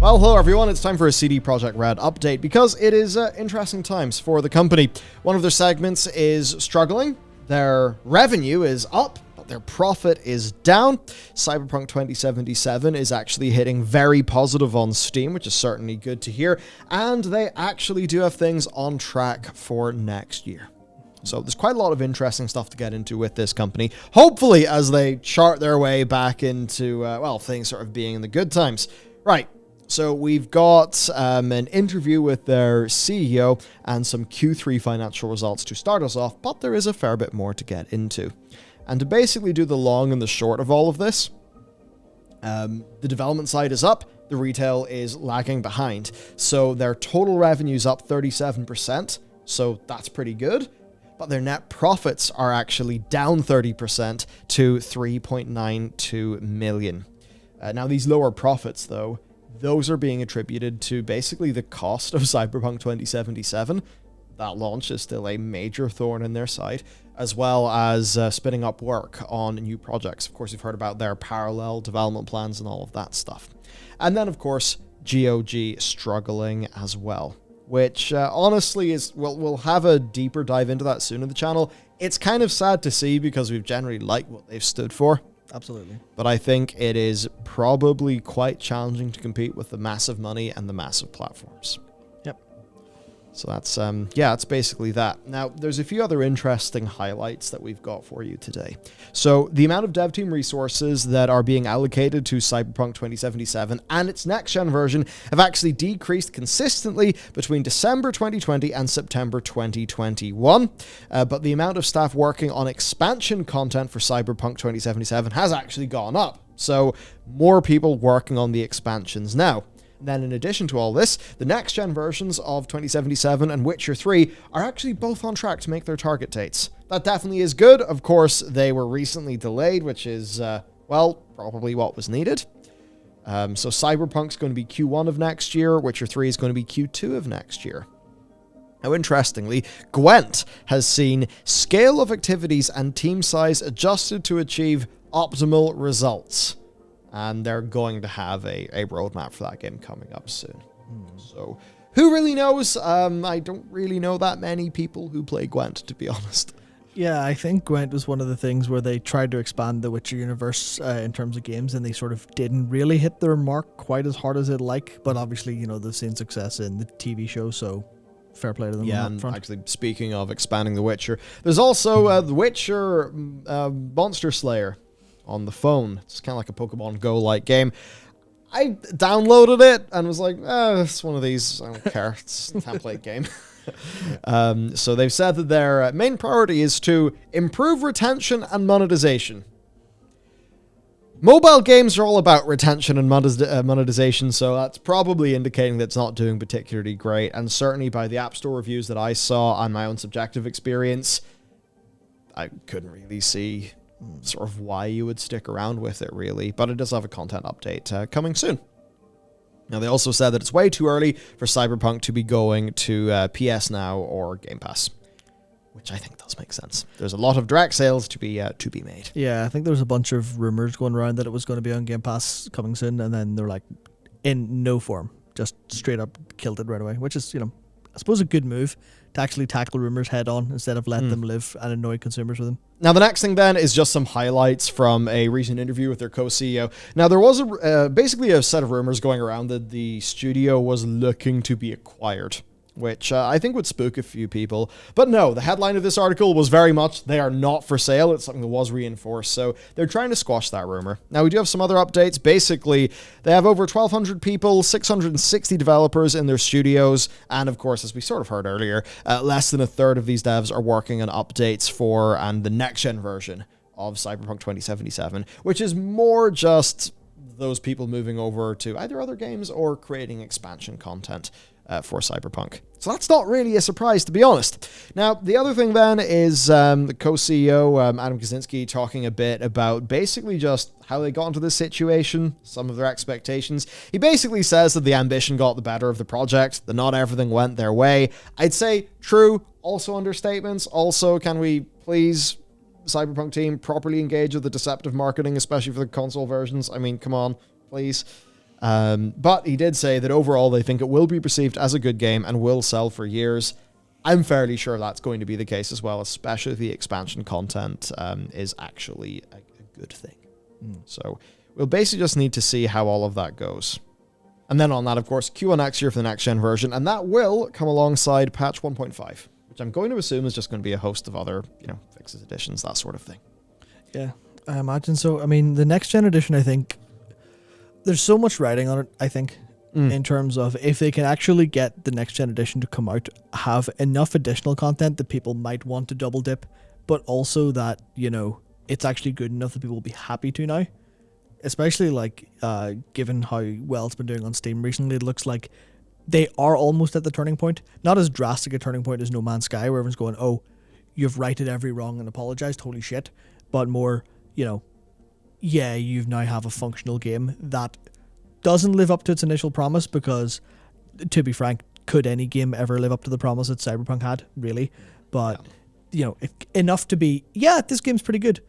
Well, hello everyone, it's time for a CD Projekt Red update because it is interesting times for the company. One of their segments is struggling, their revenue is up, but their profit is down. Cyberpunk 2077 is actually hitting very positive on Steam, which is certainly good to hear, and they actually do have things on track for next year. So there's quite a lot of interesting stuff to get into with this company, hopefully as they chart their way back into, well, things sort of being in the good times. Right. So we've got an interview with their CEO and some Q3 financial results to start us off, but there is a fair bit more to get into. And to basically do the long and the short of all of this, the development side is up, the retail is lagging behind. So their total revenue's up 37%, so that's pretty good. But their net profits are actually down 30% to 3.92 million. Now these lower profits, though, those are being attributed to basically the cost of Cyberpunk 2077. That launch is still a major thorn in their side, as well as spinning up work on new projects. Of course, you've heard about their parallel development plans and all of that stuff. And then, of course, GOG struggling as well, which honestly is, we'll have a deeper dive into that soon in the channel. It's kind of sad to see because we've generally liked what they've stood for. Absolutely. But I think it is probably quite challenging to compete with the massive money and the massive platforms. Yep. So that's, yeah, it's basically that. Now, there's a few other interesting highlights that we've got for you today. So the amount of dev team resources that are being allocated to Cyberpunk 2077 and its next-gen version have actually decreased consistently between December 2020 and September 2021. But the amount of staff working on expansion content for Cyberpunk 2077 has actually gone up. So more people working on the expansions now. Then in addition to all this, the next-gen versions of 2077 and Witcher 3 are actually both on track to make their target dates. That definitely is good. Of course, they were recently delayed, which is, well, probably what was needed. So Cyberpunk's going to be Q1 of next year, Witcher 3 is going to be Q2 of next year. Now, interestingly, Gwent has seen scale of activities and team size adjusted to achieve optimal results. And they're going to have a roadmap for that game coming up soon. So, who really knows? I don't really know that many people who play Gwent, to be honest. Yeah, I think Gwent was one of the things where they tried to expand the Witcher universe in terms of games, and they sort of didn't really hit their mark quite as hard as they'd like. But obviously, you know, they've seen success in the TV show, so fair play to them. Yeah, on that front. actually, speaking of expanding The Witcher, there's also The Witcher Monster Slayer on the phone. It's kind of like a Pokemon Go-like game. I downloaded it and was like, it's one of these, I don't care, it's a template game. So they've said that their main priority is to improve retention and monetization. Mobile games are all about retention and monetization, so that's probably indicating that it's not doing particularly great, and certainly by the App Store reviews that I saw and my own subjective experience, I couldn't really see sort of why you would stick around with it, really. But it does have a content update coming soon. Now, they also said that it's way too early for Cyberpunk to be going to PS Now or Game Pass, which I think does make sense. There's a lot of direct sales to be made. Yeah, I think there was a bunch of rumors going around that it was going to be on Game Pass coming soon, and then they're like, in no form, just straight up killed it right away, which is, you know, I suppose a good move to actually tackle rumors head on instead of let them live and annoy consumers with them. Now, the next thing then is just some highlights from a recent interview with their co-CEO. Now, there was basically a set of rumors going around that the studio was looking to be acquired, which I think would spook a few people. But no, the headline of this article was very much, they are not for sale. It's something that was reinforced. So they're trying to squash that rumor. Now, we do have some other updates. Basically, they have over 1,200 people, 660 developers in their studios. And of course, as we sort of heard earlier, less than a third of these devs are working on updates for and the next-gen version of Cyberpunk 2077, which is more just those people moving over to either other games or creating expansion content for Cyberpunk. So that's not really a surprise, to be honest. Now, the other thing then is the co-CEO, Adam Kaczynski, talking a bit about basically just how they got into this situation, some of their expectations. He basically says that the ambition got the better of the project, that not everything went their way. I'd say true, also understatements. Also, can we please, Cyberpunk team, properly engage with the deceptive marketing, especially for the console versions? I mean, come on, please. But he did say that overall they think it will be perceived as a good game and will sell for years. I'm fairly sure that's going to be the case as well, especially if the expansion content is actually a good thing. So we'll basically just need to see how all of that goes. And then on that, of course, Q1 next year for the next-gen version, and that will come alongside patch 1.5, which I'm going to assume is just going to be a host of other, fixes, additions, that sort of thing. Yeah, I imagine so. I mean, the next-gen edition, I think, there's so much writing on it, I think, in terms of if they can actually get the next-gen edition to come out, have enough additional content that people might want to double dip, but also that, it's actually good enough that people will be happy to now. Especially, given how well it's been doing on Steam recently, it looks like they are almost at the turning point. Not as drastic a turning point as No Man's Sky, where everyone's going, oh, you've righted every wrong and apologized, holy shit. But more, yeah, you now have a functional game that doesn't live up to its initial promise because, to be frank, could any game ever live up to the promise that Cyberpunk had, really? But, enough to be, this game's pretty good.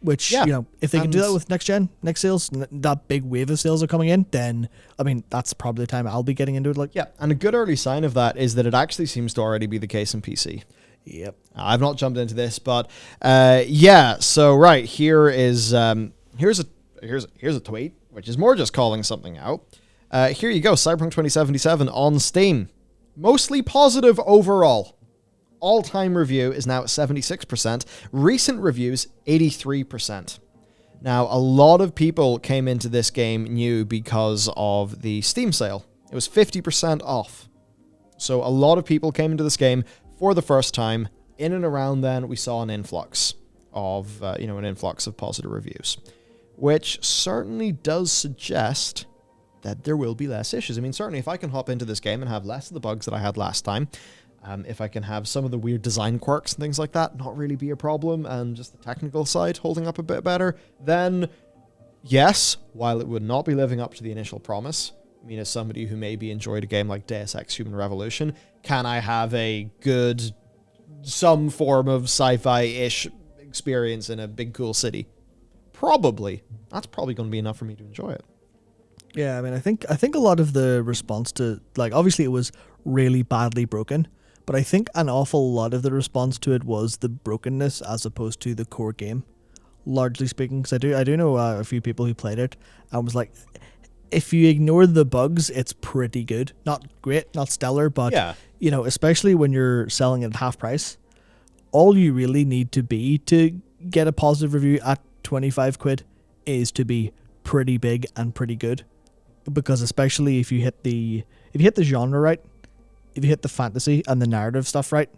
Which, if they can do that with next sales, that big wave of sales are coming in, then, that's probably the time I'll be getting into it. And a good early sign of that is that it actually seems to already be the case in PC. Yep. I've not jumped into this, but, so, right, here's a tweet, which is more just calling something out. Here you go, Cyberpunk 2077 on Steam. Mostly positive overall. All-time review is now at 76%. Recent reviews, 83%. Now, a lot of people came into this game new because of the Steam sale. It was 50% off. So a lot of people came into this game for the first time. In and around then, we saw an influx of, positive reviews, which certainly does suggest that there will be less issues. Certainly if I can hop into this game and have less of the bugs that I had last time, if I can have some of the weird design quirks and things like that not really be a problem, and just the technical side holding up a bit better, then yes, while it would not be living up to the initial promise, as somebody who maybe enjoyed a game like Deus Ex Human Revolution, can I have a good, some form of sci-fi-ish experience in a big cool city? Probably. That's probably going to be enough for me to enjoy it. Yeah, I think a lot of the response to, obviously it was really badly broken, but I think an awful lot of the response to it was the brokenness as opposed to the core game, largely speaking. Because I do know a few people who played it and was like, if you ignore the bugs, it's pretty good. Not great, not stellar, but, especially when you're selling it at half price, all you really need to be to get a positive review at 25 quid is to be pretty big and pretty good. Because especially if you hit the genre right, if you hit the fantasy and the narrative stuff right,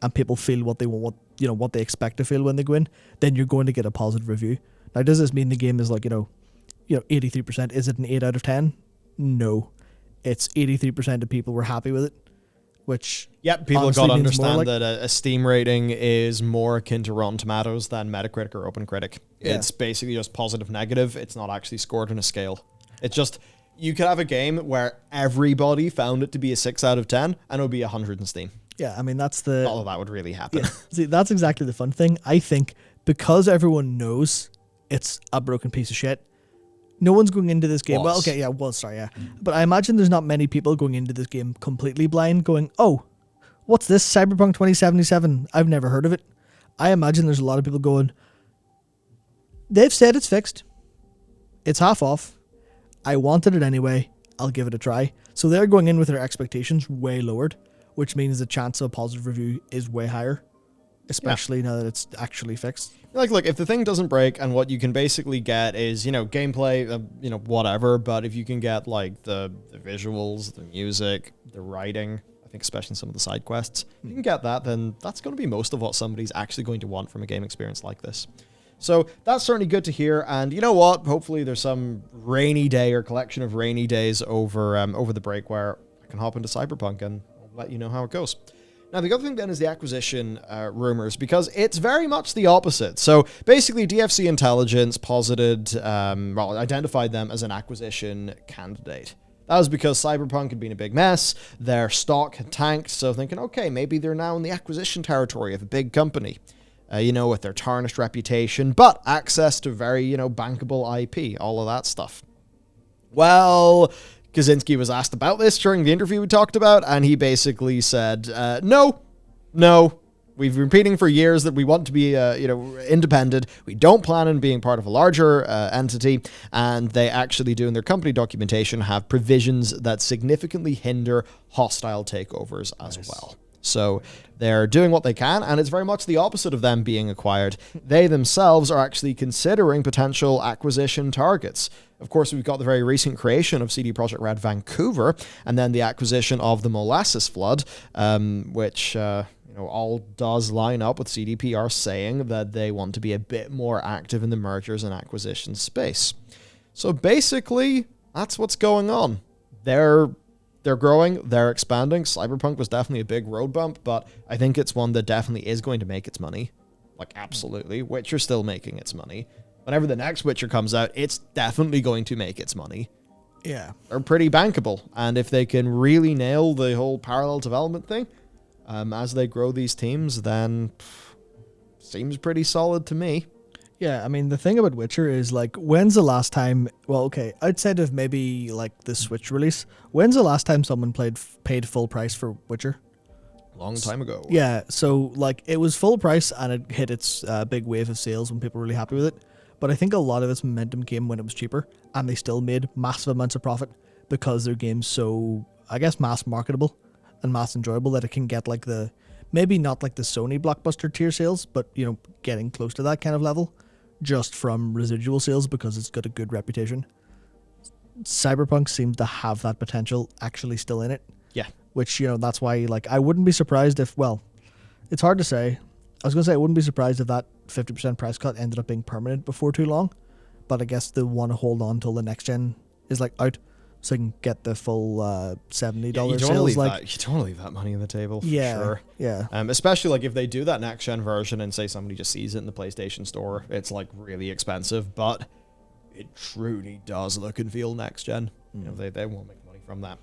and people feel what they want, what they expect to feel when they go in, then you're going to get a positive review. Now, does this mean the game is 83%? Is it an 8 out of 10? No, it's 83% of people were happy with it. Which people got to understand that a Steam rating is more akin to Rotten Tomatoes than Metacritic or OpenCritic. Yeah. It's basically just positive, negative. It's not actually scored on a scale. It's just, you could have a game where everybody found it to be a 6 out of 10 and it would be 100 in Steam. Yeah, that's the... All of that would really happen. Yeah. See, that's exactly the fun thing. I think because everyone knows it's a broken piece of shit, no one's going into this game... But I imagine there's not many people going into this game completely blind going, oh, what's this? Cyberpunk 2077? I've never heard of it. I imagine there's a lot of people going, they've said it's fixed. It's half off. I wanted it anyway. I'll give it a try. So they're going in with their expectations way lowered, which means the chance of a positive review is way higher, especially now that it's actually fixed. Look, if the thing doesn't break and what you can basically get is, gameplay, whatever, but if you can get, the visuals, the music, the writing, I think especially some of the side quests, if you can get that, then that's going to be most of what somebody's actually going to want from a game experience like this. So that's certainly good to hear, and you know what? Hopefully there's some rainy day or collection of rainy days over the break where I can hop into Cyberpunk and I'll let you know how it goes. Now, the other thing then is the acquisition rumors, because it's very much the opposite. So basically, DFC Intelligence identified them as an acquisition candidate. That was because Cyberpunk had been a big mess, their stock had tanked, so thinking, okay, maybe they're now in the acquisition territory of a big company. With their tarnished reputation, but access to very, bankable IP, all of that stuff. Well, Kaczynski was asked about this during the interview we talked about, and he basically said, no. We've been repeating for years that we want to be, independent. We don't plan on being part of a larger entity, and they actually do in their company documentation have provisions that significantly hinder hostile takeovers as well. So they're doing what they can, and it's very much the opposite of them being acquired. They themselves are actually considering potential acquisition targets. Of course, we've got the very recent creation of CD Projekt Red Vancouver, and then the acquisition of the Molasses Flood, which all does line up with CDPR saying that they want to be a bit more active in the mergers and acquisitions space. So basically, that's what's going on. They're growing, they're expanding. Cyberpunk was definitely a big road bump, but I think it's one that definitely is going to make its money. Like, absolutely. Witcher's still making its money. Whenever the next Witcher comes out, it's definitely going to make its money. Yeah. They're pretty bankable. And if they can really nail the whole parallel development thing, as they grow these teams, then seems pretty solid to me. Yeah, I mean, the thing about Witcher is, like, when's the last time... Well, okay, outside of maybe, like, the Switch release, when's the last time someone paid full price for Witcher? Long time ago. Yeah, so, like, it was full price and it hit its big wave of sales when people were really happy with it. But I think a lot of its momentum came when it was cheaper, and they still made massive amounts of profit because their game's so, I guess, mass marketable and mass enjoyable that it can get, like, maybe not like the Sony blockbuster tier sales, but, getting close to that kind of level just from residual sales because it's got a good reputation. Cyberpunk seems to have that potential actually still in it. Yeah. Which, that's why, like, I wouldn't be surprised if, well, it's hard to say. I was going to say I wouldn't be surprised if that 50% price cut ended up being permanent before too long, but I guess they want to hold on till the next gen is, like, out so they can get the full $70 sales. You don't want to leave that money on the table, for sure. Yeah. Especially, like, if they do that next gen version and say somebody just sees it in the PlayStation Store, it's, like, really expensive, but it truly does look and feel next gen. They won't make money from that.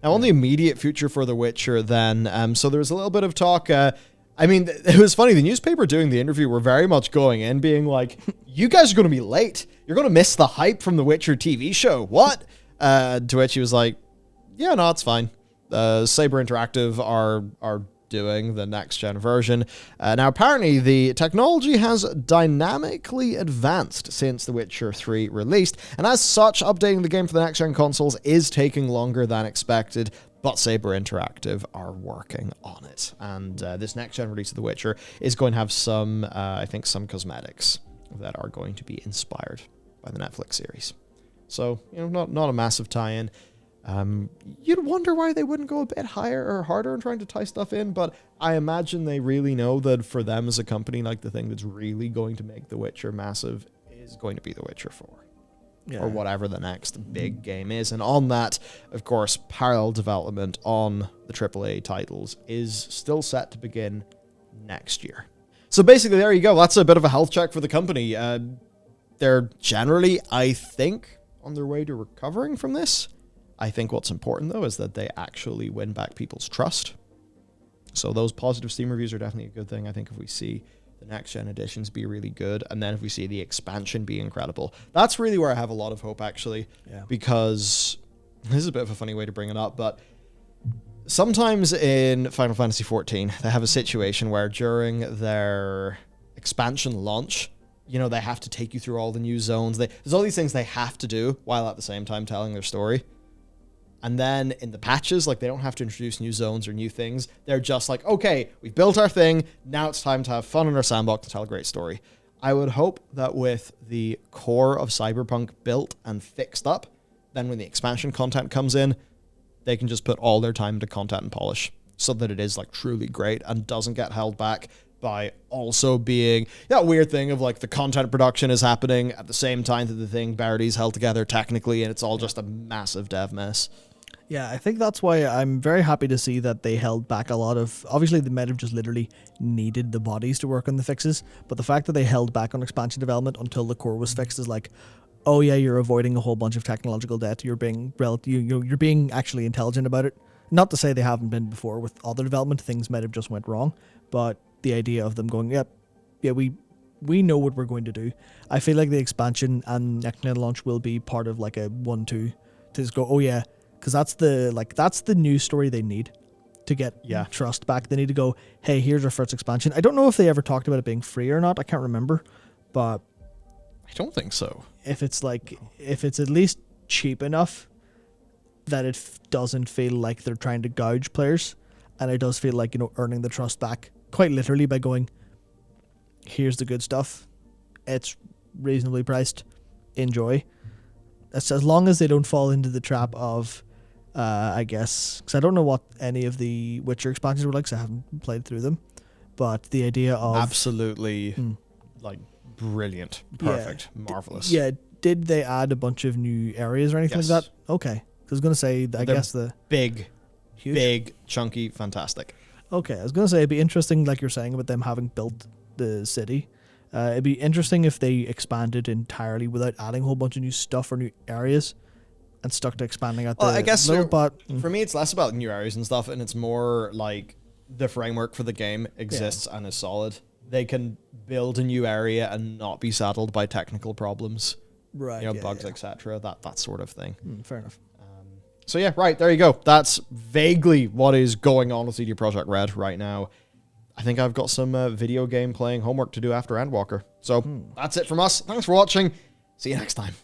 Now, on the immediate future for The Witcher, then, so there was a little bit of talk. It was funny. The newspaper doing the interview were very much going in, being like, "You guys are going to be late. You're going to miss the hype from The Witcher TV show. What?" To which he was like, "Yeah, no, it's fine. Saber Interactive are doing the next gen version. Now, apparently, the technology has dynamically advanced since The Witcher 3 released, and as such, updating the game for the next gen consoles is taking longer than expected, but Saber Interactive are working on it. And this next gen release of The Witcher is going to have some cosmetics that are going to be inspired by the Netflix series. So, not a massive tie-in. You'd wonder why they wouldn't go a bit higher or harder in trying to tie stuff in, but I imagine they really know that for them as a company, like, the thing that's really going to make The Witcher massive is going to be The Witcher 4. Yeah. Or whatever the next big game is. And on that, of course, parallel development on the AAA titles is still set to begin next year. So basically, there you go. That's a bit of a health check for the company. They're generally, I think, on their way to recovering from this. I think what's important, though, is that they actually win back people's trust. So those positive Steam reviews are definitely a good thing. I think if we see the next-gen editions be really good, and then if we see the expansion be incredible, that's really where I have a lot of hope, actually. Yeah. Because this is a bit of a funny way to bring it up, but sometimes in Final Fantasy XIV, they have a situation where during their expansion launch, they have to take you through all the new zones. There's all these things they have to do while at the same time telling their story. And then in the patches, like, they don't have to introduce new zones or new things. They're just like, okay, we've built our thing. Now it's time to have fun in our sandbox and tell a great story. I would hope that with the core of Cyberpunk built and fixed up, then when the expansion content comes in, they can just put all their time into content and polish so that it is, like, truly great and doesn't get held back by also being that weird thing of, like, the content production is happening at the same time that the thing barely is held together technically, and it's all just a massive dev mess. Yeah, I think that's why I'm very happy to see that they held back a lot of... Obviously, they might have just literally needed the bodies to work on the fixes, but the fact that they held back on expansion development until the core was fixed is like, oh yeah, you're avoiding a whole bunch of technological debt. You're being you're being actually intelligent about it. Not to say they haven't been before with other development. Things might have just went wrong, but the idea of them going, we know what we're going to do. I feel like the expansion and next gen launch will be part of, like, a 1-2 to just go, oh yeah, because that's the news story they need to get trust back. They need to go, hey, here's our first expansion. I don't know if they ever talked about it being free or not. I can't remember, but I don't think so. If it's at least cheap enough that it doesn't feel like they're trying to gouge players, and it does feel like, you know, earning the trust back quite literally by going, here's the good stuff. It's reasonably priced. Enjoy. As long as they don't fall into the trap of, I guess, because I don't know what any of the Witcher expansions were like, because I haven't played through them, but the idea of absolutely like brilliant, perfect, marvelous. Yeah, did they add a bunch of new areas or anything like that? Okay, I was gonna say, I guess the big, huge, big, chunky, fantastic. Okay, I was gonna say it'd be interesting, like you're saying, about them having built the city. It'd be interesting if they expanded entirely without adding a whole bunch of new stuff or new areas, and stuck to expanding at the. I guess for me, it's less about new areas and stuff, and it's more like the framework for the game exists and is solid. They can build a new area and not be saddled by technical problems, right? You know, bugs, etc. That sort of thing. Fair enough. So yeah, right, there you go. That's vaguely what is going on with CD Projekt Red right now. I think I've got some video game playing homework to do after Endwalker. So that's it from us. Thanks for watching. See you next time.